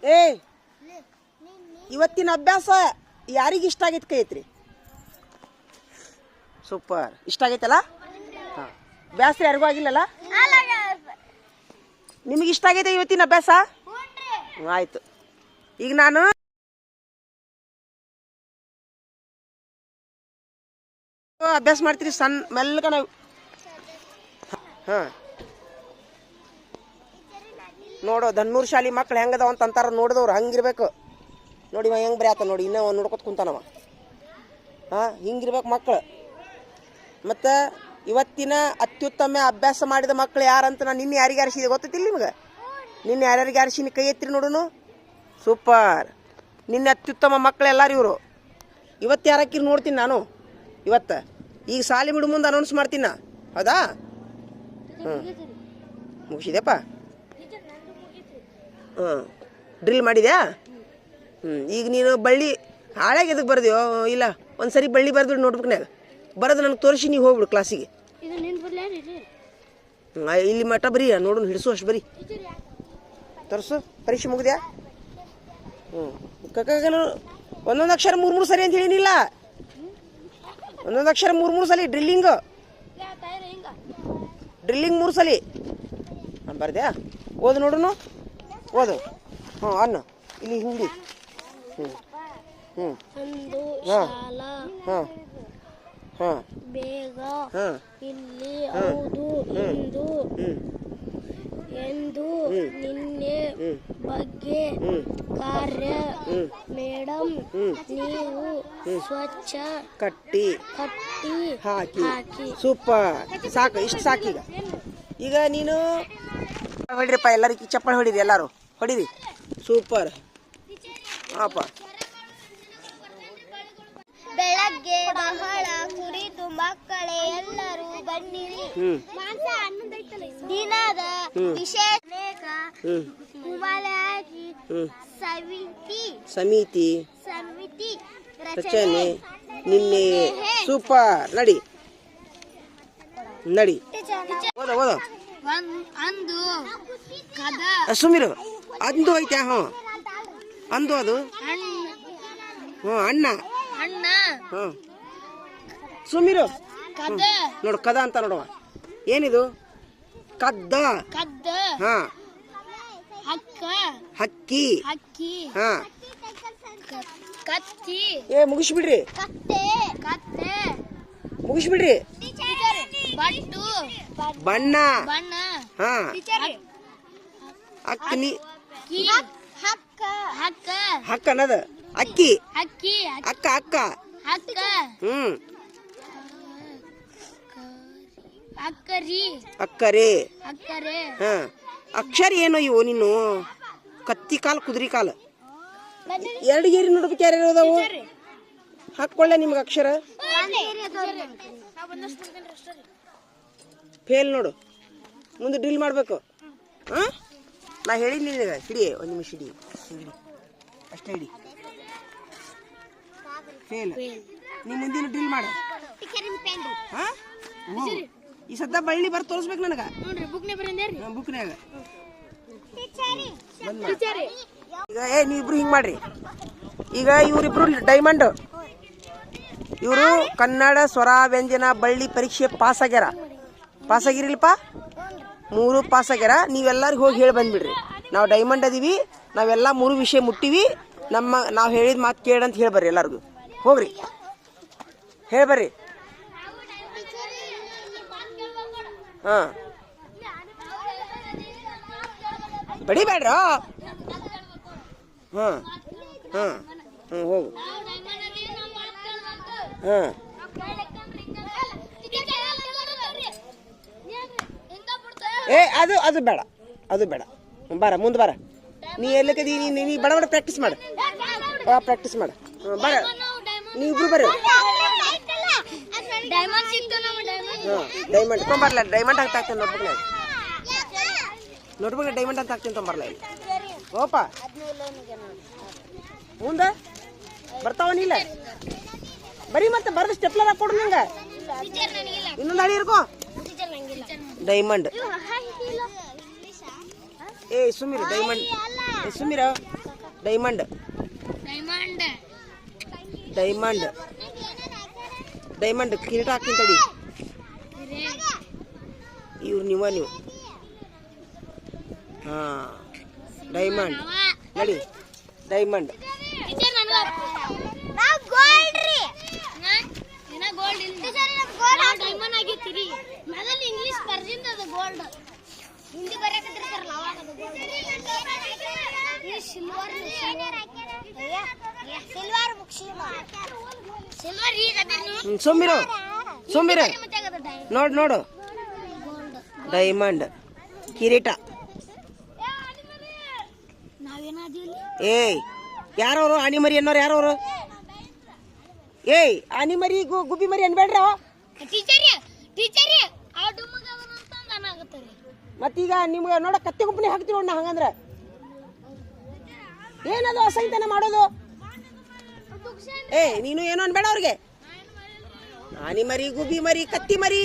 ಏ ಇವತ್ತಿನ ಅಭ್ಯಾಸ ಯಾರಿಗೆ ಇಷ್ಟ ಆಗೈತೆ ಕೈ ಐತ್ರಿ? ಸೂಪರ್, ಇಷ್ಟ ಆಗೈತಲ್ಲ? ಹಾಂ, ಬ್ಯಾಸ್ರ ಯಾರಿಗೂ ಆಗಿಲ್ಲಲ್ಲ? ನಿಮಗೆ ಇಷ್ಟ ಆಗೈತೆ ಇವತ್ತಿನ ಅಭ್ಯಾಸ? ಆಯ್ತು. ಈಗ ನಾನು ಅಭ್ಯಾಸ ಮಾಡ್ತೀರಿ ಸಣ್ಣ ಮೆಲ್ಲಗ ನಾವು. ಹಾಂ, ನೋಡು ಧನ್ನೂರು ಶಾಲಿ ಮಕ್ಳು ಹೆಂಗದಾವ ಅಂತ ಅಂತಾರ, ನೋಡಿದವ್ರು ಹಂಗಿರ್ಬೇಕು. ನೋಡಿ ಇವ ಹೆಂಗೆ ಬರೀ ಆತ ನೋಡಿ, ಇನ್ನೂ ನೋಡ್ಕೊತ ಕುಂತಾನವ. ಹಾಂ, ಹಿಂಗಿರ್ಬೇಕು ಮಕ್ಕಳು. ಮತ್ತು ಇವತ್ತಿನ ಅತ್ಯುತ್ತಮ ಅಭ್ಯಾಸ ಮಾಡಿದ ಮಕ್ಕಳು ಯಾರಂತ ನಾನು ನಿನ್ನೆ ಯಾರಿಗೆ ಆರಿಸಿದೆ ಗೊತ್ತೈತಿಲ್ಲ ನಿಮ್ಗೆ? ನಿನ್ನೆ ಯಾರ್ಯಾರಿಗೆ ಆರಿಸಿನಿ ಕೈ ಎತ್ತಿರಿ ನೋಡೋನು. ಸೂಪರ್, ನಿನ್ನೆ ಅತ್ಯುತ್ತಮ ಮಕ್ಕಳು ಎಲ್ಲರೂ ಇವರು. ಇವತ್ತು ಯಾರಕ್ಕಿರು ನೋಡ್ತೀನಿ ನಾನು. ಇವತ್ತು ಈಗ ಸಾಲಿ ಬಿಡು ಮುಂದೆ ಅನೌನ್ಸ್ ಮಾಡ್ತೀನಿ ನಾ, ಹೌದಾ? ಹ್ಞೂ, ಮುಗಿಸಿದೆಪ್ಪ. ಹಾಂ, ಡ್ರಿಲ್ ಮಾಡಿದ್ಯಾ? ಈಗ ನೀನು ಬಳ್ಳಿ ಹಾಳಾಗಿ ಎದಕ್ಕೆ ಬರ್ದೆಯೋ? ಇಲ್ಲ, ಒಂದು ಸರಿ ಬಳ್ಳಿ ಬರೆದ್ಬಿಡು ನೋಟ್ಬುಕ್ನಾಗ, ಬರೋದು ನನಗೆ ತೋರಿಸಿ ನೀವು ಹೋಗ್ಬಿಡು ಕ್ಲಾಸಿಗೆ. ಇಲ್ಲಿ ಮಠ ಬರೀ ನೋಡು, ಹಿಡಿಸು ಅಷ್ಟು ಬರೀ ತೋರಿಸು. ಪರೀಕ್ಷೆ ಮುಗಿದ್ಯಾ? ಕಕ್ಕನು ಒಂದೊಂದು ಅಕ್ಷರ 3 ಸರಿ ಅಂತ ಹೇಳಿನಿಲ್ಲ, ಒಂದೊಂದು ಅಕ್ಷರ 3 ಸಲ ಡ್ರಿಲ್ಲಿಂಗ್ 3 ಸಲ ಬರ್ದ್ಯಾ? ಓದು ನೋಡುನು, ಓದು. ಹ್ಞೂ, ಅನ್ನ ಇಲ್ಲಿ ಹಿಂದಿ. ಹಾಂ ಹಾಂ ಹಾಂ, ಬೇಗ ಹಾಂ, ಇಲ್ಲಿ ಹೌದು ಇಂದು ಎಂದು ನಿನ್ನೆ ಬಗ್ಗೆ ಕಾರ್ಯ ಮೇಡಮ್ ನೀವು ಸ್ವಚ್ಛ ಕಟ್ಟಿ ಹಾಕಿ. ಸೂಪರ್, ಸಾಕು, ಇಷ್ಟು ಸಾಕೀಗ. ಈಗ ನೀನು ಹೊಡಿರಿಪ್ಪ, ಎಲ್ಲರಿಗೆ ಚಪ್ಪಲ್ ಹೊಡಿರಿ, ಎಲ್ಲರೂ ಹೊಡಿರಿ. ಸೂಪರ್. ಹಾಪ, ಬೆಳಗ್ಗೆ ಬಹಳ ಕುರಿತು ಮಕ್ಕಳೇ ಎಲ್ಲರೂ ಬನ್ನಿರಿ. ದಿನದ ವಿಶೇಷ ಕುಮಲಾಗಿ ಸಮಿತಿ ರಚನೆ ನಿನ್ನೆ. ಸೂಪರ್, ನಡಿ ನಡಿ, ಓದ ಓದ. ಅಂದು ಸುಮಿರು ಅಂದು ಐತೆ. ಹಾಂ, ಅಂದು ಅದು. ಹ್ಞೂ, ಅಣ್ಣ. ಹಾಂ, ಸುಮಿರು ನೋಡು, ಕದ ಅಂತ ನೋಡುವ. ಏನಿದು? ಕದ್ದ. ಹಾಂ, ಹಕ್ಕಿ. ಹಾಂ, ಕತ್ತಿ. ಮುಗಿಸ್ಬಿಡ್ರಿ, ಮುಗಿಸ್ಬಿಡ್ರಿ. ಬಣ್ಣ. ಹಾಂ, ಅಕ್ಕಿ. ಹಕ್ಕ ಅನ್ನದ ಅಕ್ಕಿ. ಅಕ್ಕ. ಹ್ಮ್, ಅಕ್ಕರೆ. ಹಾ, ಅಕ್ಷರ ಏನೋ ಇವು ನೀನು? ಕತ್ತಿ ಕಾಲು, ಕುದುರೆ ಕಾಲು, 2 ಗೇರಿ ನೋಡ್ಬೇಕು. ಯಾರ್ಯಾರು ಅದಾವು? ಹಾಕೊಳ್ಳೆ ನಿಮ್ಗೆ ಅಕ್ಷರ. ಫೇಲ್ ನೋಡು, ಮುಂದೆ ಡ್ರಿಲ್ ಮಾಡಬೇಕು. ಹಾಂ, ನಾ ಹೇಳಿನಿ ನಿನಗೆ. ಹಿಡಿ, 1 ನಿಮಿಷ ಹಿಡಿ, ಅಷ್ಟೇ ಹಿಡಿ. ಫೇಲ್. ನೀ ಮುಂದಿನ ಡ್ರಿಲ್ ಮಾಡ. ಹಾಂ, ಈ ಸದ್ದ ಬಳ್ಳಿ ಬರ್ ತೋರಿಸ್ಬೇಕು ನನಗೆ ಬುಕ್ನ್ಯಾಗ. ಈಗ ನೀವಿಬ್ರು ಹಿಂಗೆ ಮಾಡ್ರಿ. ಈಗ ಇವರಿಬ್ರು ಡೈಮಂಡ್, ಇವರು ಕನ್ನಡ ಸ್ವರ ವ್ಯಂಜನ ಬಳ್ಳಿ ಪರೀಕ್ಷೆ ಪಾಸ್ ಆಗಿರಿಲ್ಪ. 3 ಪಾಸ್ ಆಗ್ಯಾರ. ನೀವೆಲ್ಲರಿಗೂ ಹೋಗಿ ಹೇಳಿ ಬಂದ್ಬಿಡ್ರಿ, ನಾವು ಡೈಮಂಡ್ ಅದೀವಿ, ನಾವೆಲ್ಲ 3 ವಿಷಯ ಮುಟ್ಟಿವಿ, ನಾವು ಹೇಳಿದ ಮಾತು ಕೇಳಂತ ಹೇಳ್ಬರ್ರಿ. ಎಲ್ಲರಿಗೂ ಹೋಗ್ರಿ, ಹೇಳ್ಬರ್ರಿ. ಹಾಂ, ಬಡಿಬೇಡ್ರ. ಹಾಂ ಹಾಂ ಹ್ಞೂ, ಹೋಗು. ಹಾಂ, ಅದು ಬೇಡ, ಅದು ಬೇಡ. ಬಾರ, ಮುಂದೆ ಬಾರ. ನೀ ಎಲ್ಲಕ್ಕದಿ? ನೀ ಬಡ ಪ್ರಾಕ್ಟೀಸ್ ಮಾಡು. ಪ್ರಾಕ್ಟೀಸ್ ಮಾಡು. ಬರ, ನೀವಿಬ್ರು ಬರ್ರಿ. ಹಾಂ, ಡೈಮಂಡ್ ತೊಂಬರ್ಲ. ಡೈಮಂಡ್ ಅಂತ ಹಾಕ್ತೀನಿ ನೋಟ್ಬುಕ್ನಾಗ ಡೈಮಂಡ್ ಅಂತ ಹಾಕ್ತೀನಿ, ತೊಂಬರ್ಲ. ಇಲ್ಲಿ ಓಪ, ಮುಂದೆ ಬರ್ತಾವನಿಲ್ಲ ಬರೀ. ಮತ್ತೆ ಬರ್ದು ಸ್ಟೆಪ್ಲರ್ ಕೊಡು ನಂಗೆ. ಇನ್ನೊಂದು ಅಡಿ ಇರ್ಕೋ. ಡೈಮಂಡ್. ಸುಮಿರು ಡೈಮಂಡ್. ಸುಮಿರ ಡೈಮಂಡ್ ಡೈಮಂಡ್ ಡೈಮಂಡ್ ಡೈಮಂಡ್ ಕಿರೀಟ ಹಾಕ್ತೀನಿ ತಡಿ. ಇವ್ರು ನೀವು ಹಾ ಡೈಮಂಡ್ ನಡಿ ಡೈಮಂಡ್. ಡೈಮಂಡ್ ಆಗಿತ್ತೀರಿ ಮೊದಲು ಇಂಗ್ಲಿಷ್ ಬರ್ದಿಂದ ಅದು ಗೋಲ್ಡ್ ಹಿಂದಿ ಬರೆಯಕತ್ತಿರ್ತಾರಲ್ಲ ಅವಾಗ ಅದು ಸಿಲ್ವರ್ ಸಿಲ್ವರ್ ಸಿಲ್ವರ್ ಈಗ ಸುಮ್ಮಿರು ಸುಮ್ಮಿರು ನೋಡು ನೋಡು ಡೈಮಂಡ್ ಕಿರೀಟ. ನಾವೇನಾದಿಲ್ಲ ಏಯ್ ಯಾರವರು ಆನಿಮರಿ ಅನ್ನೋರು ಯಾರವರು? ಏಯ್ ಆನಿಮರಿ ಗುಬ್ಬಿ ಮರಿ ಅನ್ಬೇಡ್ರಿ ಅವ. ಟೀಚರ್ ಟೀಚರ್ ಆ ಡುಮ್ಮಗ ಅಂತ ಅನ್ನಾಗತ್ತಾರೆ. ಮತ್ತೀಗ ನಿಮ್ಗೆ ನೋಡ ಕತ್ತಿ ಗುಂಪನಿ ಹಾಕ್ತೀವಿ ನೋಡ ಹಂಗಂದ್ರೆ ಏನದು ಅಸಹಿತನ ಮಾಡೋದು? ಏಯ್ ನೀನು ಏನು ಅನ್ಬೇಡ ಅವ್ರಿಗೆ. ಆನಿ ಮರಿ ಗುಬ್ಬಿ ಮರಿ ಕತ್ತಿ ಮರಿ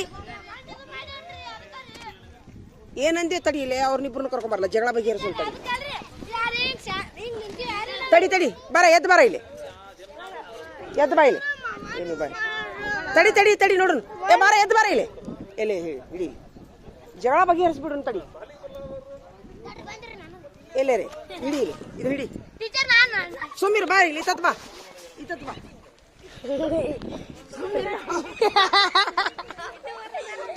ಏನಂದೆ ತಡಿಯಿಲೆ ಅವ್ರನ್ನಿಬ್ರು ಕರ್ಕೊಂಬರಲ್ಲ ಜಗಳ ಬಗೆಹರಿಸು ತಡಿ ತಡಿ ತಡಿ ಬರ ಎದ್ದು ಬರ ಇಲ್ಲಿ ಎದ್ದು ಬಾ ಇಲ್ಲಿ ಏನು ಬಾ ತಡಿ ತಡಿ ತಡಿ ನೋಡು ಏ ಬಾರ ಎದ್ದು ಬಾರ ಇಲ್ಲಿ ಎಲ್ಲಿ ಹಿಡಿ ಜಗಳ ಬಗೆಹರಿಸ್ಬಿಡು ತಡಿ ಎಲ್ಲೇ ರೀ ಹಿಡಿ ಇಲ್ಲಿ ಇದು ಹಿಡಿ ಸುಮ್ಮಿರು ಬಾ ಇಲ್ಲಿ ಇತ್ತತ್ ಬಾ ಇತ್ತತ್ ಬಾ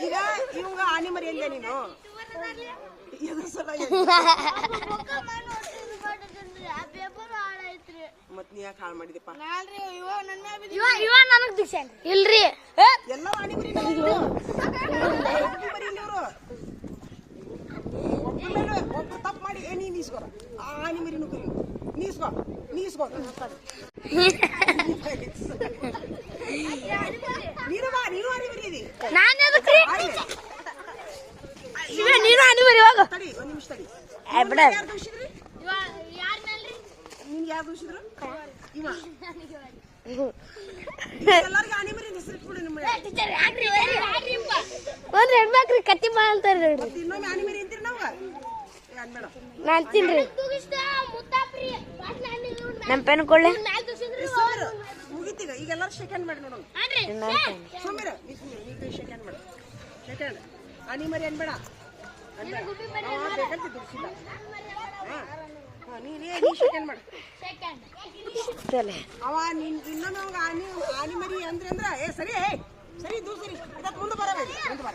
ಈಗ ಇವಂಗ ಆನಿ ಮರಿ ಎಲ್ಲೇ ನೀನು ಮತ್ ನೀ ಯಾಕೆ ಹಾಳು ಮಾಡಿದಪ್ಪ? ಇಲ್ರಿ ಎಲ್ಲ ಆನಿ ಮರಿ ಒಬ್ರು ತಪ್ಪು ಮಾಡಿ ಏ ನೀನ್ ನೀಸ್ಕೋರ ಆನಿ ಮರಿ ನುಗ್ರಿ ನೀಸ್ಕೋ ನೀಸ್ಕೋ ನೀನು ಬಾ ನೀನು ಆನಿ ಮರಿ ಇದಿ ನೀನು ಅನಿ ಬರಿ ಹೋಗು ತಡಿ ಒಂದ್ ನಿಮಿಷ ತಡಿ ಬಿಡ ಯಾರು ದೂಷಿದ್ರಿ ನಿನ್ ಯಾರು ದೂಷಿದ್ರು ಇವ ಎಲ್ಲರಿಗೂ ಆನಿ ಮರಿ ಹೆಸರಿಟ್ಬಿಡು ನಿಮ್ಮ ಒಂದ್ ಹೆಣ್ಮಕ್ಳು ಕತ್ತಿ ಮಾಡ್ತಾರೆ ಮತ್ತೆ ಇನ್ನೊಮ್ಮೆ ಆನಿ ಮರಿ ಅಂತೀರಿ ನಾವು ಅನ್ಬೇಡ ನಾನ್ ತಿನ್ರಿ ನಮ್ ಪೆನ್ ಕೊಳ್ಳೆ ಮುಗಿತೀಗ ಈಗ ಎಲ್ಲರೂ ಸೆಕೆಂಡ್ ಮಾಡಿ ನೋಡೋಣ ಸುಮ್ಮನೆ ನೀವು ಸೆಕೆಂಡ್ ಮಾಡಿ ಸೆಕೆಂಡ್ ಆನಿ ಮರಿ ಅನ್ಬೇಡ ಬೇಕಂತ ದುಡ್ಸಿಲ್ಲ ನೀನೇ ನೀ ಸೆಕೆಂಡ್ ಮಾಡು ಅವ ನೀನ್ ಇನ್ನೊಮ್ಮೆ ಅವಾಗ ಆನಿ ಮರಿ ಅಂದ್ರೆ ಏ ಸರಿ ಸರಿ ಸರಿ ಅದಕ್ಕೆ ಮುಂದೆ ಬರಬೇಡಿ ಮುಂದೆ ಬರ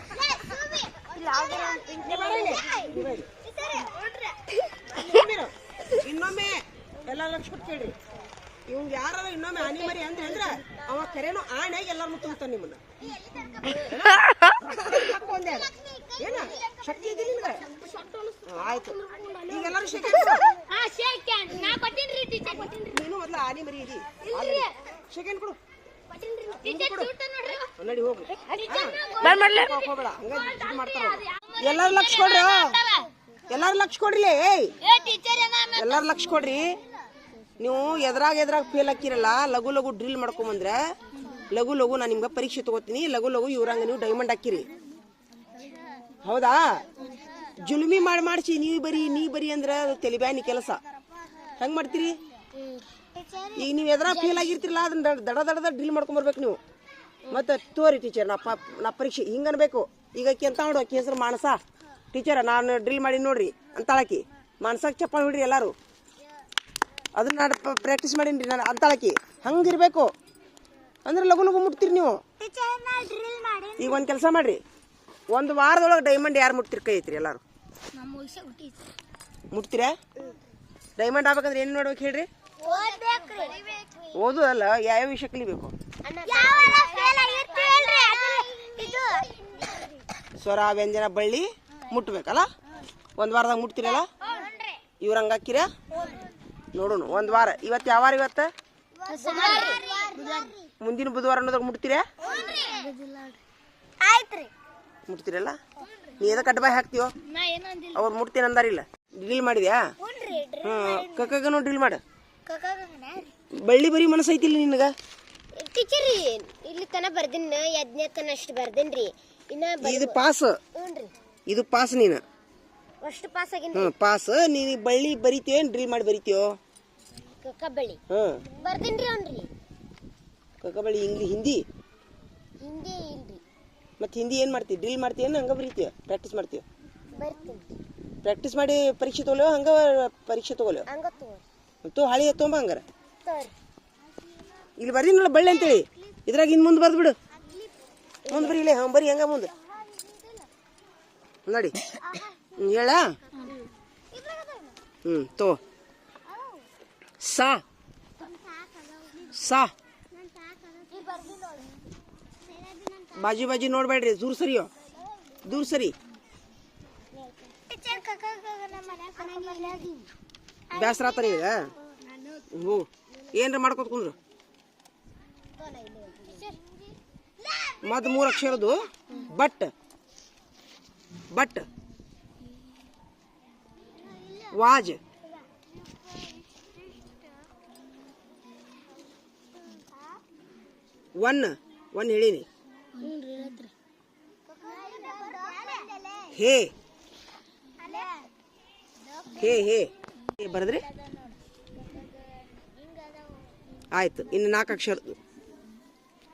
ಇನ್ನೊಮ್ಮೆ ಎಲ್ಲ ಲಕ್ಷ ಕೊಟ್ಟು ಕೇಳ್ರಿ ಇವಂಗ ಯಾರು ಇನ್ನೊಮ್ಮೆ ಆನಿ ಮರಿ ಅಂದ್ರೆ ಅವ ಕರೆನೋ ಆನೆಗೆ ಎಲ್ಲಾರು ತುಂಬ್ತಾನೆ ನಿಮ್ಮನ್ನ ಒಂದೇ ಏನ ಶಕ್ತಿ ಇದೆ ನಿಮ್ಗೆ ಆಯ್ತು ಈಗ ಎಲ್ಲರೂ ನೀನು ಮೊದ್ಲು ಆನಿ ಮರಿ ಇದಿ ಸೆಕೆಂಡ್ ಕೊಡು ನಡಿ ಹೋಗು ಹೋಗ್ಬೇಡ ಹಂಗ ಮಾಡ್ತಾರ ಎಲ್ಲಾರು ಲಕ್ಷ ಕೊಡ್ರಿ ಎಲ್ಲಾರು ಲಕ್ಷ ಕೊಡ್ರಿ ಎಲ್ಲಾರು ಲಕ್ಷ ಕೊಡ್ರಿ ನೀವು ಎದ್ರಾಗ ಫೇಲ್ ಹಾಕಿರಲ್ಲ ಲಘು ಲಘು ಡ್ರಿಲ್ ಮಾಡ್ಕೊಂಬಂದ್ರೆ ಲಘು ಲಘು ನಾನು ನಿಮ್ಗೆ ಪರೀಕ್ಷೆ ತಗೋತೀನಿ ಲಘು ಲಘು ಇವ್ರಂಗ ನೀವು ಡೈಮಂಡ್ ಹಾಕಿರಿ ಹೌದಾ ಜುಲ್ಮಿ ಮಾಡಿಸಿ ನೀ ಬರಿ ಅಂದ್ರೆ ತೆಲಿಬ್ಯಾನಿ ಕೆಲಸ ಹೆಂಗ್ ಮಾಡ್ತೀರಿ ಈಗ ನೀವು ಎದ್ರಾಗ ಫೇಲ್ ಆಗಿರ್ತಿರಲ್ಲ ಅದನ್ನ ದಡ ಡ್ರಿಲ್ ಮಾಡ್ಕೊಂಬರ್ಬೇಕು ನೀವು ಮತ್ತೆ ತೋರಿ ಟೀಚರ್ ನಾ ಪರೀಕ್ಷೆ ಹಿಂಗ ಅನ್ಬೇಕು ಈಗ ಅಂತ ನೋಡು ಆಕಿ ಹೆಸರು ಮಾನಸ ಟೀಚರ್ ನಾನು ಡ್ರಿಲ್ ಮಾಡಿ ನೋಡ್ರಿ ಅಂತಾಳಕಿ ಮಾನಸಕ್ಕೆ ಚಪ್ಪಾಳೆ ಹೊಡ್ರಿ ಎಲ್ಲಾರು ಅದನ್ನ ಪ್ರಾಕ್ಟೀಸ್ ಮಾಡೀನಿ ನಾನು ಅಂತಾಳಕಿ ಹಂಗಿರ್ಬೇಕು ಅಂದ್ರೆ ಲಘು ಲಘು ಮುಟ್ತೀರಿ ನೀವು. ಈಗ ಒಂದು ಕೆಲಸ ಮಾಡ್ರಿ ಒಂದು ವಾರದೊಳಗೆ ಡೈಮಂಡ್ ಯಾರು ಮುಟ್ತಿರಿ ಕೈ ಐತ್ರಿ ಎಲ್ಲಾರು ಮುಟ್ತೀರಾ? ಡೈಮಂಡ್ ಆಗ್ಬೇಕಂದ್ರೆ ಏನು ಮಾಡ್ಬೇಕು ಹೇಳ್ರಿ? ಓದು ಅಲ್ಲ ಯಾವ್ಯಾವ ವಿಷಯ ಕಲಿಬೇಕು? ಸ್ವರ ವ್ಯಂಜನ ಬಳ್ಳಿ ಮುಟ್ಬೇಕಲ್ಲ ಒಂದು ವಾರದಾಗ ಮುಟ್ತೀರಲ್ಲ ಇವ್ರ ಹಂಗ ಹಾಕಿರ ನೋಡೋಣ ಒಂದು ವಾರ ಇವತ್ತು ಯಾವ ವಾರ ಇವತ್ತು ಮುಂದಿನ ಬುಧವಾರ ಅನ್ನೋದಾಗ ಮುಟ್ತೀರಾ ಮುಟ್ತೀರಲ್ಲ ನೀ ಎದಕ್ಕೆ ಅಡ್ಬಾಯ್ ಹಾಕ್ತೀವೋ ಅವ್ರು ಮುಟ್ತೀನಿ ಅಂದಾರಿಲ್ಲ ಡ್ರಿಲ್ ಮಾಡಿದ್ಯಾ ಕಕ್ಕಗನು ಡ್ರಿಲ್ ಮಾಡು ಬಳ್ಳಿ ಬರೀ ಮನಸ್ಸು ಐತಿಲ್ಲ ನಿನಗ ಟೀಚರ್ ಇಲ್ಲಿ ತನ ಬರ್ದಿನ ಯಜ್ಞ ತನ ಅಷ್ಟು ಬರ್ದೇನ್ರಿ ಇದು ಪಾಸ್ ಇದು ಪಾಸ್ ನೀನು ಅಷ್ಟು ಪಾಸ್ ಆಗಿನ ಪಾಸ್ ನೀನು ಬಳ್ಳಿ ಬರಿತೀಯೋ ಡ್ರಿಲ್ ಮಾಡಿ ಬರಿತೀಯೋ ಕಕ್ಕಬಳ್ಳಿ ಹಾಂ ಬರ್ತೀನ್ರಿ ಅವ್ನ್ರಿ ಕಕ್ಕಬಳ್ಳಿ ಹಿಂದಿ ಹಿಂದಿ ಇಲ್ರಿ ಮತ್ತು ಹಿಂದಿ ಏನು ಮಾಡ್ತೀವಿ ಡ್ರಿಲ್ ಮಾಡ್ತೀಯ ಹಂಗೆ ಬರೀತೀಯ ಪ್ರಾಕ್ಟೀಸ್ ಮಾಡ್ತೀಯ ಬರ್ತೀನಿ ಪ್ರಾಕ್ಟೀಸ್ ಮಾಡಿ ಪರೀಕ್ಷೆ ತೊಗೊಳ್ಳೋ ಹಂಗೆ ಪರೀಕ್ಷೆ ತೊಗೊಳ್ಳೋ ಹಂಗ ತಗೋರಿ ಮತ್ತು ಹಳಿ ತೊಂಬ ಹಂಗಾರ ತಗೋರಿ ಇಲ್ಲಿ ಬರ್ದಿನಲ್ಲ ಬಳ್ಳಿ ಅಂತೇಳಿ ಇದ್ರಾಗ ಇನ್ನು ಮುಂದೆ ಬರ್ದು ಬಿಡು ಮುಂದೆ ಬರೀ ಇಲ್ಲೇ ಬರೀ ಹಂಗ ಮುಂದೆ ನೋಡಿ ಹೇಳ ತೋ ಸಾ ಸಾ ಬಾಜು ಬಾಜು ನೋಡ್ಬೇಡ್ರಿ ದೂರ ಸರಿಯೋ ದೂರ ಸರಿ ಬೇಸರ ಆತ ಈಗ ಹ್ಞೂ ಏನ್ರ ಮಾಡ್ಕೊತ ಕುಂದ್ರು ಮದ್ 3 ಅಕ್ಷರದು ಬಟ್ ಬಟ್ ವಾಜ್ ಒನ್ ಹೇಳಿನಿ ಹೇ ಹೇ ಹೇ ಬರದ್ರಿ ಆಯ್ತು ಇನ್ನು 4 ಅಕ್ಷರ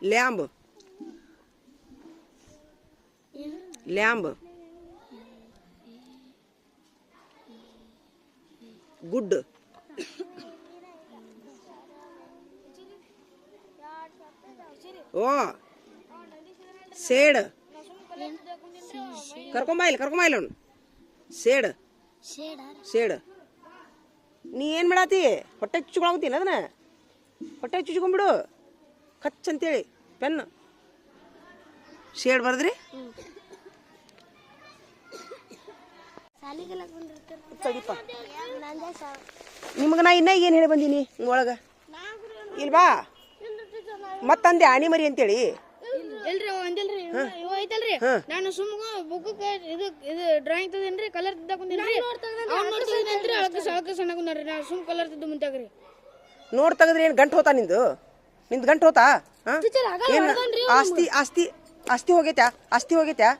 ಲ್ಯಾಂಬ್ ಲ್ಯಾಂಬ್ ಗುಡ್ ಓ ಸೇಡ್ ಕರ್ಕೊಂಬಾಯಿಲ್ ಅವನು ಸೇಡ್ ಸೇಡ್ ನೀ ಏನು ಮಾಡಾತಿ ಹೊಟ್ಟೆ ಚುಚ್ಕೊಳಂತೀನಿ ಅದನ್ನ ಹೊಟ್ಟೆ ಚುಚ್ಕೊಂಬಿಡು ಖಚ್ ಅಂತೇಳಿ ಪೆನ್ ಶೇಡ್ ಬರ್ದ್ರಿ ತಡಿಪ ನಿಮ್ಗೆ ನಾ ಇನ್ನ ಏನು ಹೇಳಿ ಬಂದೀನಿ ಒಳಗೆ ಇಲ್ವಾ ಮತ್ತಂದೆ ಆಣಿ ಮರಿ ಅಂತೇಳಿ ಇಲ್ರಿ ಅಂದಿಲ್ರಿ ಇವ ಐತಲ್ರಿ ನಾನು ಸುಮ್ಗ ಬುಕ್ ಇದು ಡ್ರಾಯಿಂಗ್ ತದೇನ್ರಿ ಕಲರ್ ತಿದ್ದ ಕುಂದಿನ್ರಿ ಅವ್ನು ನೋಡ್ತಿದ್ದಂತ್ರಿ ಅಳಕ ಸಣ್ಣ ಕುಂದ್ರಿ ನಾನು ಸುಮ್ ಕಲರ್ ತಿದ್ದು ಮುಂತಾಗ್ರಿ ನೋಡ್ ತೆಗದ್ರಿ ಏನು ಗಂಟು ಹೋತಾ ನಿಂದು ಗಂಟು ಹೋತಾ ಏನು ಆಸ್ತಿ ಆಸ್ತಿ ಆಸ್ತಿ ಹೋಗೈತ್ಯಾ ಆಸ್ತಿ ಹೋಗೈತ್ಯಾ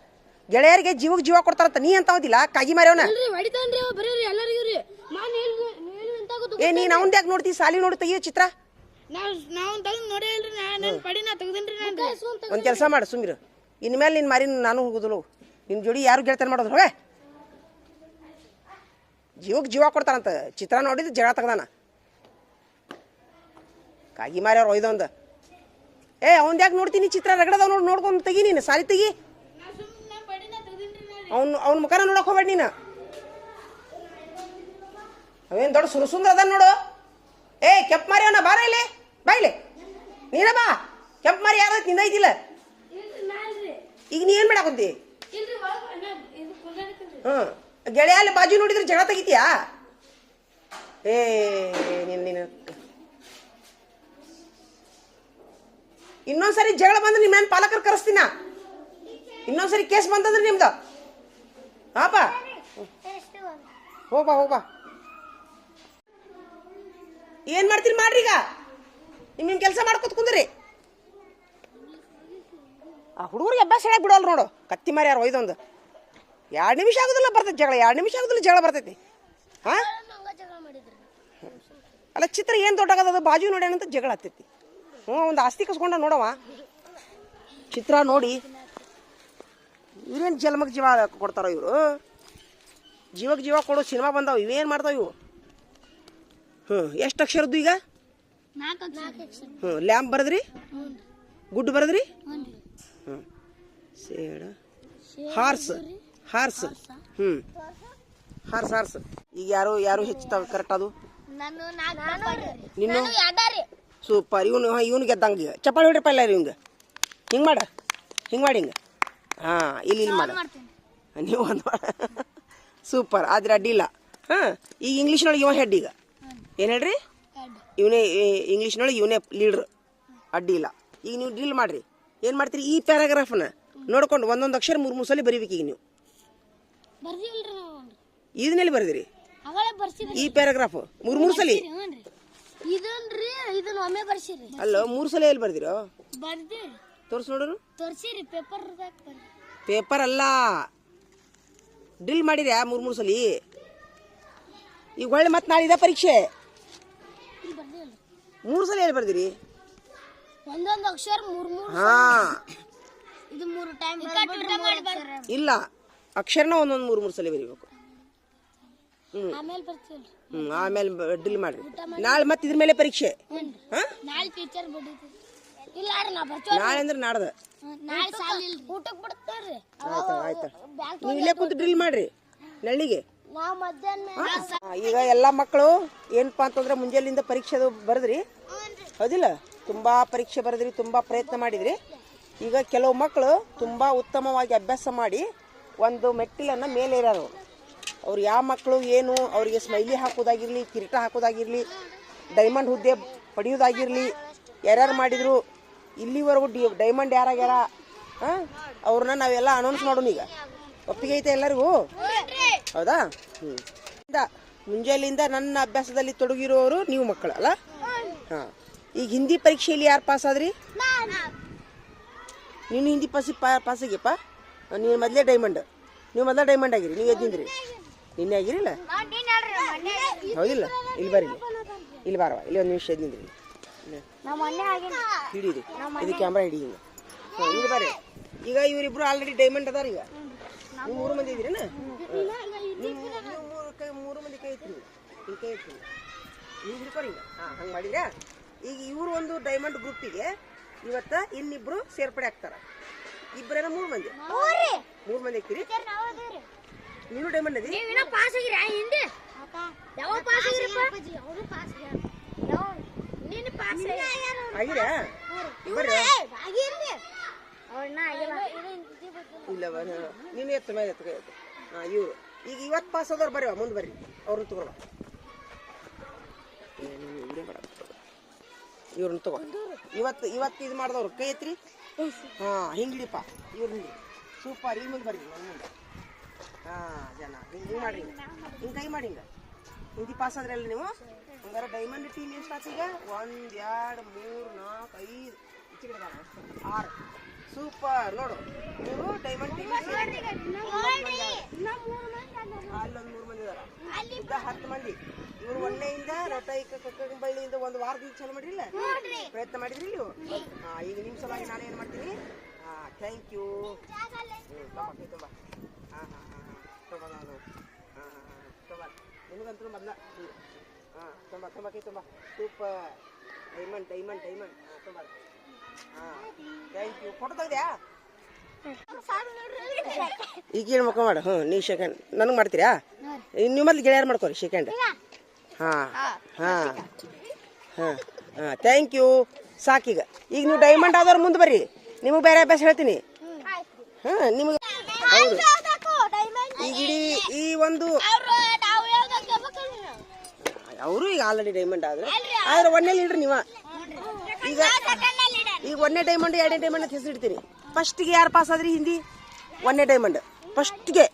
ಗೆಳೆಯರಿಗೆ ಜೀವಕ್ಕೆ ಜೀವ ಕೊಡ್ತಾರಂತ ನೀ ಅಂತ ಹೋದಿಲ್ಲ ಕಾಗಿ ಮಾರ್ಯವನ ಹೊಡಿತಾನ್ರಿ ಅವ ಬರೀ ಎಲ್ಲರಿಗೂ ರೀ ಏ ನೀನು ಅವ್ನ್ದು ಯಾಕೆ ನೋಡ್ತಿ ಸಾಲಿ ನೋಡಿ ತೆಗಿಯೋ ಚಿತ್ರ ನಾವು ತೆಗೆದು ನೋಡೇ ಇಲ್ರಿ ನನ್ನ ಪಡಿ ನಾ ತೆಗ್ದೇನ್ರಿ ನಾನು ಒಂದು ಕೆಲಸ ಮಾಡು ಸುಮ್ಮಿರು ಇನ್ಮೇಲೆ ನಿನ್ನ ಮಾರಿ ನಾನು ಹೋಗುದಿಲ್ಲ ನಿನ್ನ ಜೋಡಿ ಯಾರು ಗೆಳತನ ಮಾಡೋದು ಹೋಗೆ ಜೀವಕ್ಕೆ ಜೀವ ಕೊಡ್ತಾರಂತ ಚಿತ್ರ ನೋಡಿದ್ದು ಜಗಳ ತೆಗ್ದಾನ ಕಾಗಿ ಮಾರಿ ಅವ್ರು ಒಯ್ದೊಂದು ಏ ಅವ್ನ್ದು ಯಾಕೆ ನೋಡ್ತೀನಿ ಚಿತ್ರ ರಗಡದವ್ ನೋಡಿ ನೋಡ್ಕೊಂಡು ತೆಗಿ ನೀನು ಸಾಲಿ ತೆಗಿ ಅವ್ನ ಮುಖನ ನೋಡಕ್ ಹೋಗ್ಬೇಡ ನೀನು ಅವೇನು ದೊಡ್ಡ ಸುಂದರ ಅದ ನೋಡು ಏ ಕೆಂಪ್ ಮಾರಿ ಅವನ ಬಾರ ಇಲ್ಲಿ ಬಾ ಇಲ್ಲಿ ನೀನ ಬಾ ಕೆಂಪ್ ಮಾರಿ ಯಾರ ನಿಂದೈತಿಲ್ಲ ಈಗ ನೀ ಏನು ಮಾಡಾಕಂತಿ ಗೆಳೆಯ ಅಲ್ಲಿ ಬಾಜು ನೋಡಿದ್ರೆ ಜಗಳ ತೆಗಿತೀಯಾ ಏ ನೀನು ಇನ್ನೊಂದ್ಸರಿ ಜಗಳ ಬಂದ್ರೆ ನಿಮ್ಮ ಪಾಲಕರು ಕರೆಸ್ತೀನ ಇನ್ನೊಂದ್ಸರಿ ಕೇಸ್ ಬಂತಂದ್ರೆ ನಿಮ್ದು ಹಾಪ ಹೋಗ್ಬಾ ಹೋಗ್ಬಾ ಏನ್ ಮಾಡ್ತೀರಿ ಮಾಡ್ರಿ ಈಗ ನಿಮ್ ಕೆಲಸ ಮಾಡ್ಕೊತ ಕುಂದ್ರಿ ಆ ಹುಡುಗರಿಗೆ ಅಭ್ಯಾಸ ಹೇಳಕ್ ಬಿಡೋಲ್ಲ ನೋಡು ಕತ್ತಿ ಮಾರಿ ಯಾರು ಒಯ್ದೊಂದು 2 ನಿಮಿಷ ಆಗುದಿಲ್ಲ ಬರ್ತೈತಿ ಜಗಳ 2 ನಿಮಿಷ ಆಗುದಿಲ್ಲ ಜಗಳ ಬರ್ತೈತಿ ಹಾ ಅಲ್ಲ ಚಿತ್ರ ಏನು ದೊಡ್ಡಾಗದ ಬಾಜು ನೋಡ್ಯಾನಂತ ಜಗಳ ಹತ್ತೈತಿ ಒಂದು ಆಸ್ತಿ ಕಸ್ಕೊಂಡ ನೋಡವ ಚಿತ್ರ ನೋಡಿ ಇವ್ರೇನು ಜನ್ಮಕ್ಕೆ ಜೀವ ಕೊಡ್ತಾರ ಇವರು ಜೀವಕ್ಕೆ ಜೀವ ಕೊಡೋ ಸಿನಿಮಾ ಬಂದಾವ ಇವೇನು ಮಾಡ್ತಾವ ಇವು ಎಷ್ಟು ಅಕ್ಷರದ್ದು ಈಗ ಲ್ಯಾಂಪ್ ಬರದ್ರಿ ಗುಡ್ ಬರದ್ರಿ ಸೇಡ ಹಾರ್ಸ್ ಹಾರ್ಸ್ ಹಾರ್ಸ್ ಈಗ ಯಾರು ಹೆಚ್ಚು ಕರೆಕ್ಟ್ ಅದು ನಿನ್ನ ಸೂಪರ್ ಇವನು ಗೆದ್ದಂಗೆ ಈಗ ಚಪ್ಪಾಳಿ ಹೊಡ್ರಪ್ಪ ಇಲ್ಲ ಇವಂಗೆ ಹಿಂಗೆ ಮಾಡಿ ಹಿಂಗೆ ಹಾಂ ಇಲ್ಲಿ ಮಾಡ ನೀವು ಒಂದು ಸೂಪರ್ ಆದ್ರೆ ಅಡ್ಡಿಲ್ಲ ಹಾಂ ಈಗ ಇಂಗ್ಲೀಷ್ನೊಳಗೆ ಇವ ಹೆಡ್ ಈಗ ಏನು ಹೇಳ್ರಿ ಇವನೇ ಇಂಗ್ಲೀಷ್ನೊಳಗೆ ಇವನೇ ಲೀಡ್ರ್ ಅಡ್ಡಿ ಇಲ್ಲ ಈಗ ನೀವು ಡ್ರಿಲ್ ಮಾಡಿರಿ ಏನು ಮಾಡ್ತೀರಿ ಈ ಪ್ಯಾರಾಗ್ರಾಫ್ನ ನೋಡ್ಕೊಂಡು ಒಂದೊಂದು ಅಕ್ಷರ 3 ಸಲ ಬರೀಬೇಕು ಈಗ ನೀವು ಇದನ್ನೆಲ್ಲಿ ಬರೆದಿರಿ ಈ ಪ್ಯಾರಾಗ್ರಾಫ್ 3 ಸಲ ಅಲ್ಲ 3 ಸಲ ಎಲ್ಲಿ ಬರ್ದಿರೋ ತೋರ್ಸಿ ನೋಡೋರು ಪೇಪರ್ ಅಲ್ಲ ಡ್ರಿಲ್ ಮಾಡಿದ್ಯಾ 3 ಸಲ ಈಗ ಒಳ್ಳೆ ಮತ್ತೆ ನಾಳೆ ಇದೆ ಪರೀಕ್ಷೆ ಬರ್ದಿಲ್ಲ 3 ಸಲ ಎಲ್ಲಿ ಬರ್ದಿರಿ? ಒಂದೊಂದು ಅಕ್ಷರ ಮೂರು ಹಾ ಇದು 3 ಟೈಮ್ ಇಲ್ಲ, ಅಕ್ಷರನ ಒಂದೊಂದು 3 ಸಲ ಬರೀಬೇಕು. ಆಮೇಲೆ ಬರ್ತೀವಿ ಆಮೇಲೆ ಡ್ರಿಲ್ ಮಾಡ್ರಿ. ನಾಳೆ ಮತ್ತೆ ಇದ್ರ ಮೇಲೆ ಪರೀಕ್ಷೆ. ಹಾ ನಾಳೆ ಟೀಚರ್ ಬಿಡ್ತೀವಿ. ಇಲ್ಲ ನಾ ಬರ್ತೀವಿ. ನಾಳೆ ಅಂದ್ರೆ ನಾಡ್ದ. ನಾಳೆ ಸಾಲ ಇಲ್ಲ, ಊಟಕ್ಕೆ ಬಿಡ್ತಾರ್ರಿ. ಆಯ್ತಾ ನೀವು ಇಲ್ಲೇ ಕುಂತು ಡ್ರಿಲ್ ಮಾಡ್ರಿ ನಳ್ಳಿಗೆ. ನಾವು ಮಧ್ಯಾಹ್ನ ಈಗ ಎಲ್ಲ ಮಕ್ಕಳು ಏನಪ್ಪಾ ಅಂತಂದ್ರೆ ಮುಂಜಾನೆಯಿಂದ ಪರೀಕ್ಷೆ ಬರೆದ್ರಿ ಹೌದಿಲ್ಲ? ತುಂಬಾ ಪರೀಕ್ಷೆ ಬರೆದ್ರಿ, ತುಂಬಾ ಪ್ರಯತ್ನ ಮಾಡಿದ್ರಿ. ಈಗ ಕೆಲವು ಮಕ್ಕಳು ತುಂಬಾ ಉತ್ತಮವಾಗಿ ಅಭ್ಯಾಸ ಮಾಡಿ ಒಂದು ಮೆಟ್ಟಿಲನ್ನು ಮೇಲೆ ಏರ್ಯಾರು. ಅವ್ರು ಯಾವ ಮಕ್ಕಳು ಏನು ಅವರಿಗೆ ಸ್ಮೈಲಿ ಹಾಕೋದಾಗಿರ್ಲಿ, ಕಿರೀಟ ಹಾಕೋದಾಗಿರ್ಲಿ, ಡೈಮಂಡ್ ಹುದ್ದೆ ಪಡೆಯೋದಾಗಿರ್ಲಿ, ಯಾರ್ಯಾರು ಮಾಡಿದ್ರು ಇಲ್ಲಿವರೆಗೂ ಡೈಮಂಡ್ ಯಾರಾಗ್ಯಾರ ಅವ್ರನ್ನ ನಾವೆಲ್ಲ ಅನೌನ್ಸ್ ಮಾಡೋಣ. ಈಗ ಒಪ್ಪಿಗೆ ಐತೆ ಎಲ್ಲರಿಗೂ? ಹೌದಾ? ಮುಂಜಾನೆಯಿಂದ ನನ್ನ ಅಭ್ಯಾಸದಲ್ಲಿ ತೊಡಗಿರೋರು ನೀವು ಮಕ್ಕಳಲ್ಲ? ಹಾಂ. ಈಗ ಹಿಂದಿ ಪರೀಕ್ಷೆಯಲ್ಲಿ ಯಾರು ಪಾಸ್ ಆದ್ರಿ? ನೀನು ಹಿಂದಿ ಪಾಸಾಗಿಯಪ್ಪ. ನೀನು ಮೊದಲೇ ಡೈಮಂಡ್. ನೀವು ಮೊದಲೇ ಡೈಮಂಡ್ ಆಗಿರಿ. ನೀವು ಎದ್ದಿಂದ್ರಿ ನಿನ್ನೆ ಆಗಿರಿಲ್ಲ? ಹೌದಿಲ್ಲ? ಇಲ್ಲಿ ಬರ್ರಿ, ಇಲ್ಲಿ ಬಾರವ, ಇಲ್ಲಿ ಒಂದು ನಿಮಿಷ ಎದ್ದಿಂದ್ರಿ. ಹಿಡೀರಿ, ಇದು ಕ್ಯಾಮ್ರಾ ಹಿಡಿ. ಇಲ್ಲಿ ಬರ್ರಿ. ಈಗ ಇವರಿಬ್ರು ಆಲ್ರೆಡಿ ಡೈಮಂಡ್ ಅದಾರ. ಈಗ ನೀವು 3 ಮಂದಿ ಇದ್ದೀರೇನ? ನೀವು 3 ಮಂದಿ ಕೈ ಐತ್ರಿ. ಹಿಂಗೆ ಕೈ ಐತ್ರಿ, ನೀವು ಹಿಡ್ಕೊರಿ ಹಿಂಗೆ. ಹಾಂ, ಹಂಗೆ ಮಾಡಿದ್ರಾ? ಈಗ ಇವರು ಒಂದು ಡೈಮಂಡ್ ಗ್ರೂಪಿಗೆ ಇವತ್ತು ಇನ್ನಿಬ್ರು ಸೇರ್ಪಡೆ ಆಗ್ತಾರ. ಇಬ್ಬರೇನ 3 ಮಂದಿ? 3 ಮಂದಿ ಆಗ್ತೀರಿ. ನೀನು ಡೈಮಂಡ್ ಅದಿ? ಪಾಸ್ ಆಗಿರ ಹಿಂದೆ ಯಾವ ಪಾಸ್ ಆಗಿರಪ್ಪ? ಅವರು ಪಾಸ್ ನೀನು ಪಾಸ್ ಆಗಿರಾ? ಬರ್ರಿ. ಇಲ್ಲ ನೀನು ಎತ್ತು ಮೇಲೆ ಎತ್ತು ಕೈ ಎತ್ತು. ಹಾಂ, ಇವರು ಈಗ ಇವತ್ತು ಪಾಸ್ ಆದವ್ರು ಬರ್ರಿ, ಮುಂದೆ ಬರ್ರಿ, ಅವ್ರನ್ನ ತಗೊಳ. ಇವ್ರನ್ನ ತಗೋ. ಇವತ್ತು ಇದು ಮಾಡಿದವ್ರು ಕೈ ಎತ್ರಿ. ಹಾಂ, ಹಿಂಗಿಡಿಪ್ಪ ಇವ್ರು ಹಿಂಗೆ. ಸೂಪರ್. ಇಲ್ಲಿ ಮುಂದೆ ಬರ್ರಿ, ಮುಂದೆ. ಹಾಂ, ಜನ ಹಿಂಗೆ ಮಾಡ್ರಿ, ಹಿಂಗೆ ಕೈ ಮಾಡಿ ಹಿಂಗೆ. ಹಿಂದಿ ಪಾಸ್ ಆದ್ರೆ ಅಲ್ಲ ನೀವು? ಹಂಗಾರೆ ಡೈಮಂಡ್ ಟೀಮ್ ಎಷ್ಟು ಆತು ಈಗ? 1 2 3 4 5 6. ಸೂಪರ್. ನೋಡು, ನೀವು ಡೈಮಂಡ್ ಟೀಮ್ ಅಲ್ಲೊಂದು 3 ಮಂದಿ ಇದಾರ. ಇದ್ದ 10 ಮಂದಿ. ಇವರು ಒಂದೆಯಿಂದ ಬಳ್ಳಿಯಿಂದ ಒಂದು ವಾರದಿಂದ ಚಾಲು ಮಾಡಿರಿಲ್ಲ? ಪ್ರಯತ್ನ ಮಾಡಿದ್ರಿ ನೀವು? ಹಾಂ, ಈಗ ನಿಮ್ಮ ಸಲುವಾಗಿ ನಾನು ಏನು ಮಾಡ್ತೀನಿ? ಹಾಂ, ಥ್ಯಾಂಕ್ ಯು. ತುಂಬ ಹಾಂ ಹಾಂ ಹಾಂ ತುಂಬ ನಾನು ಹಾಂ ಹಾಂ ಹಾಂ ತುಂಬ ನಿಮಗಂತೂ ಮೊದಲ. ಹಾಂ, ತುಂಬ ಕೈ ತುಂಬ. ಸೂಪರ್. Diamond diamond diamond. ಹಾಂ, ತುಂಬ. ಹಾಂ, ಥ್ಯಾಂಕ್ ಯು. ಫೋಟೋ ತೆಗ್ದ್ಯಾ? ಈಗ ಏನು ಮಕ್ಕ ಮಾಡು. ಹ್ಞೂ, ನೀವು ಸೆಕೆಂಡ್ ನನಗೆ ಮಾಡ್ತೀರಾ? ನೀವು ಮೊದಲು ಗೆಳೆಯರು ಮಾಡ್ಕೊರಿ ಸೆಕೆಂಡ್. ಹಾಂ ಹಾಂ ಹಾಂ ಹಾಂ, ಥ್ಯಾಂಕ್ ಯು. ಸಾಕೀಗ. ಈಗ ನೀವು ಡೈಮಂಡ್ ಆದವ್ರು ಮುಂದೆ ಬರ್ರಿ, ನಿಮಗೆ ಬೇರೆ ಅಭ್ಯಾಸ ಹೇಳ್ತೀನಿ. ಹಾಂ, ನಿಮಗೆ ಹೌದು. ಈಗ ಇಡೀ ಈ ಒಂದು ಅವರು ಈಗ ಆಲ್ರೆಡಿ ಡೈಮಂಡ್ ಆದ್ರೆ ಒಂದನೇ ಇಡ್ರಿ ನೀವು. ಈಗ 1ನೇ ಡೈಮಂಡ್ 2ನೇ ಡೈಮಂಡ್ ಅಂತ ಹೆಸರು ಇಡ್ತೀನಿ. ಫಸ್ಟಿಗೆ ಯಾರು ಪಾಸ್ ಆದ್ರಿ ಹಿಂದಿ? 1ನೇ ಡೈಮಂಡ್ ಫಸ್ಟ್ಗೆ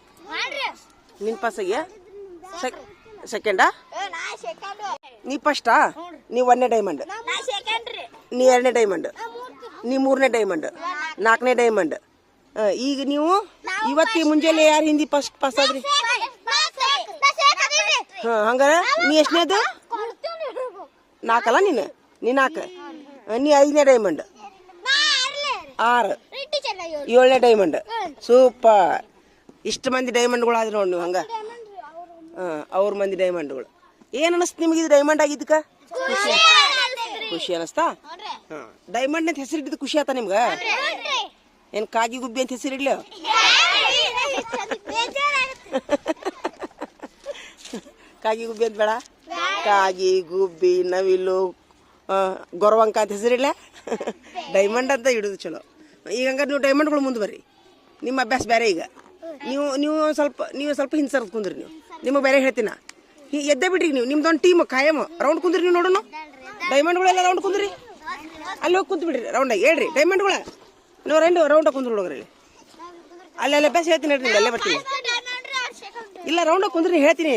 ನಿನ್ ಪಾಸ್ ಆಗ್ಯಾ? ಸೆಕೆಂಡಾ? ನೀ ಫಸ್ಟಾ? ನೀ 1ನೇ ಡೈಮಂಡ್, ನೀ 2ನೇ ಡೈಮಂಡ್, ನೀ 3ನೇ ಡೈಮಂಡ್, 4ನೇ ಡೈಮಂಡ್. ಈಗ ನೀವು ಇವತ್ತಿ ಮುಂಜಾನೆ ಯಾರು ಹಿಂದಿ ಫಸ್ಟ್ ಪಾಸ್ ಆದ್ರಿ? ಹಾಂ, ಹಂಗಾರ ನೀ ಎಷ್ಟನೇದು? 4 ಅಲ್ಲ ನೀನು? ನೀ 4. ನೀ 5ನೇ ಡೈಮಂಡ್, 6, 7ನೇ ಡೈಮಂಡ್. ಸೂಪರ್. ಇಷ್ಟು ಮಂದಿ ಡೈಮಂಡ್ಗಳು ಆದ್ರೆ ನೋಡಿ ನೀವು. ಹಂಗ ಅವ್ರ ಮಂದಿ ಡೈಮಂಡ್ಗಳು. ಏನು ಅನಿಸ್ತು ನಿಮಗೆ ಇದು ಡೈಮಂಡ್ ಆಗಿದ್ದಕ್ಕ? ಖುಷಿ ಅನಿಸ್ತಾ? ಹಾಂ, ಡೈಮಂಡ್ ಅಂತ ಹೆಸರಿಟ್ಟಿದ್ದು ಖುಷಿ ಆತ ನಿಮ್ಗೆ? ಏನು ಕಾಗಿ ಗುಬ್ಬಿ ಅಂತ ಹೆಸರಿಡ್ಲಿ? ಕಾಗಿ ಗುಬ್ಬಿ ಅಂತ ಬೇಡ? ಕಾಗಿ ಗುಬ್ಬಿ ನವಿಲು ಗೊರವಂಕ ಅಂತ ಹೆಸರಿಲ್ಲ? ಡೈಮಂಡ್ ಅಂತ ಇಡೋದು ಚಲೋ. ಈಗ ಹಂಗಾರೆ ನೀವು ಡೈಮಂಡ್ಗಳು ಮುಂದೆ ಬರ್ರಿ. ನಿಮ್ಮ ಅಭ್ಯಾಸ ಬೇರೆ. ಈಗ ನೀವು ಸ್ವಲ್ಪ ಹಿಂದೆ ಸರ್ದು ಕುಂದ್ರಿ. ನಿಮಗೆ ಬೇರೆ ಹೇಳ್ತೀನ. ಎದ್ದೇ ಬಿಡ್ರಿ ನೀವು. ನಿಮ್ದೊಂದು ಟೀಮ್ ಕಾಯಂ ರೌಂಡ್ ಕುಂದ್ರಿ. ನೀವು ನೋಡೋಣ ಡೈಮಂಡ್ಗಳೆಲ್ಲ ರೌಂಡ್ ಕುಂದ್ರಿ. ಅಲ್ಲಿ ಹೋಗಿ ಕುಂತು ಬಿಡ್ರಿ ರೌಂಡಾಗಿ. ಹೇಳ್ರಿ ಡೈಮಂಡ್ಗಳ ನೀವು ರೌಂಡಾಗಿ ಕುಂದ್ರಿ ಹುಡುಗ್ರಿ. ಅಲ್ಲೆಲ್ಲ ಅಭ್ಯಾಸ ಹೇಳ್ತೀನಿ ಹೇಳ್ರಿ. ಅಲ್ಲೇ ಬರ್ತೀನಿ. ಇಲ್ಲ ರೌಂಡಾಗಿ ಕುಂದ್ರಿ ಹೇಳ್ತೀನಿ.